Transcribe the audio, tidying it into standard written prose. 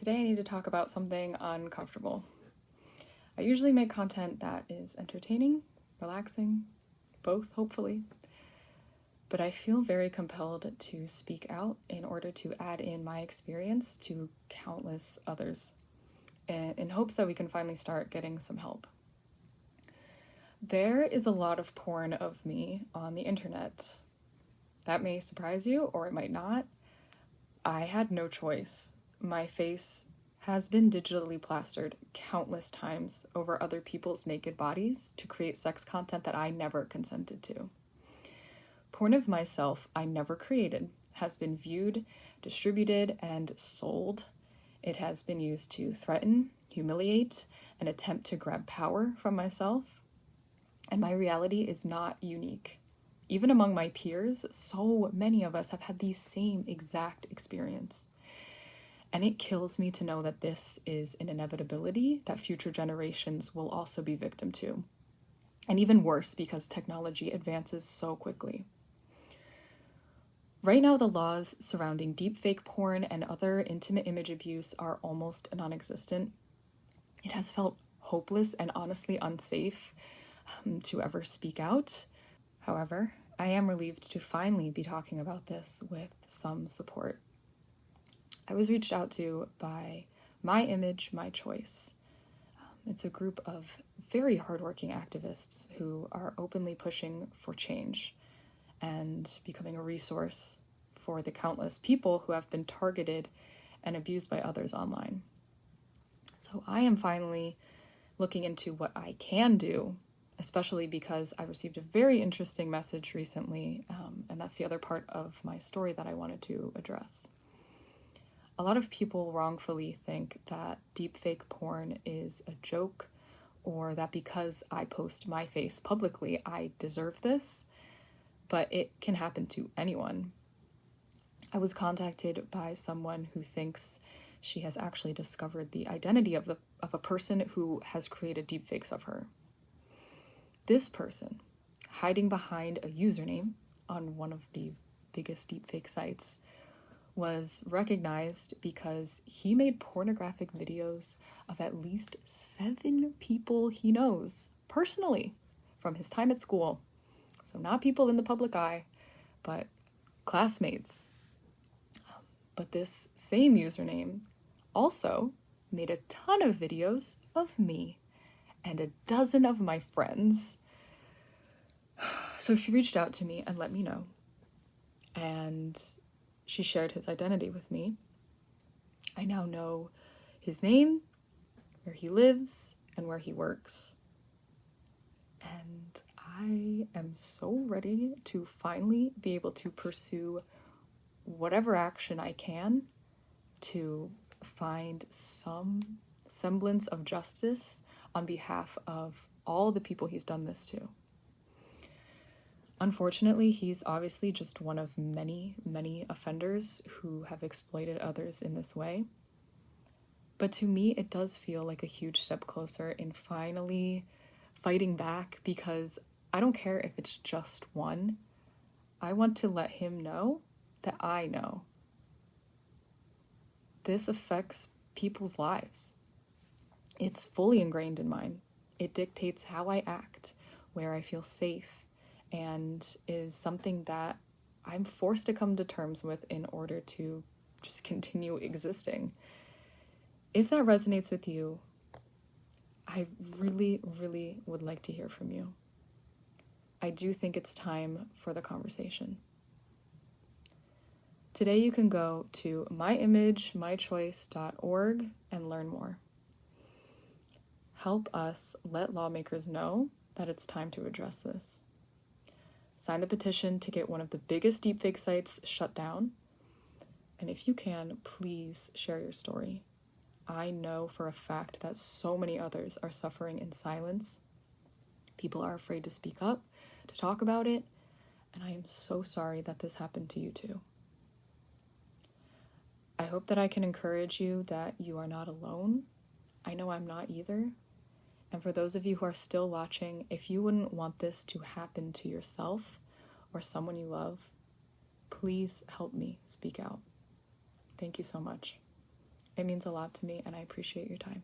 Today I need to talk about something uncomfortable. I usually make content that is entertaining, relaxing, both, hopefully. But I feel very compelled to speak out in order to add in my experience to countless others, in hopes that we can finally start getting some help. There is a lot of porn of me on the internet. That may surprise you, or it might not. I had no choice. My face has been digitally plastered countless times over other people's naked bodies to create sex content that I never consented to. Porn of myself I never created has been viewed, distributed, and sold. It has been used to threaten, humiliate, and attempt to grab power from myself. And my reality is not unique. Even among my peers, so many of us have had the same exact experience. And it kills me to know that this is an inevitability that future generations will also be victim to. And even worse, because technology advances so quickly. Right now, the laws surrounding deepfake porn and other intimate image abuse are almost non-existent. It has felt hopeless and honestly unsafe to ever speak out. However, I am relieved to finally be talking about this with some support. I was reached out to by My Image, My Choice. It's a group of very hardworking activists who are openly pushing for change and becoming a resource for the countless people who have been targeted and abused by others online. So I am finally looking into what I can do, especially because I received a very interesting message recently, and that's the other part of my story that I wanted to address. A lot of people wrongfully think that deepfake porn is a joke, or that because I post my face publicly, I deserve this, but it can happen to anyone. I was contacted by someone who thinks she has actually discovered the identity of a person who has created deepfakes of her. This person, hiding behind a username on one of the biggest deepfake sites, was recognized because he made pornographic videos of at least 7 people he knows personally from his time at school. So not people in the public eye, but classmates. But this same username also made a ton of videos of me and a dozen of my friends. So she reached out to me and let me know. And she shared his identity with me. I now know his name, where he lives, and where he works. And I am so ready to finally be able to pursue whatever action I can to find some semblance of justice on behalf of all the people he's done this to. Unfortunately, he's obviously just one of many, many offenders who have exploited others in this way. But to me, it does feel like a huge step closer in finally fighting back, because I don't care if it's just one. I want to let him know that I know. This affects people's lives. It's fully ingrained in mine. It dictates how I act, where I feel safe, and is something that I'm forced to come to terms with in order to just continue existing. If that resonates with you, I really, really would like to hear from you. I do think it's time for the conversation. Today you can go to myimagemychoice.org and learn more. Help us let lawmakers know that it's time to address this. Sign the petition to get one of the biggest deepfake sites shut down. And if you can, please share your story. I know for a fact that so many others are suffering in silence. People are afraid to speak up, to talk about it, and I am so sorry that this happened to you too. I hope that I can encourage you that you are not alone. I know I'm not either. And for those of you who are still watching, if you wouldn't want this to happen to yourself or someone you love, please help me speak out. Thank you so much. It means a lot to me, and I appreciate your time.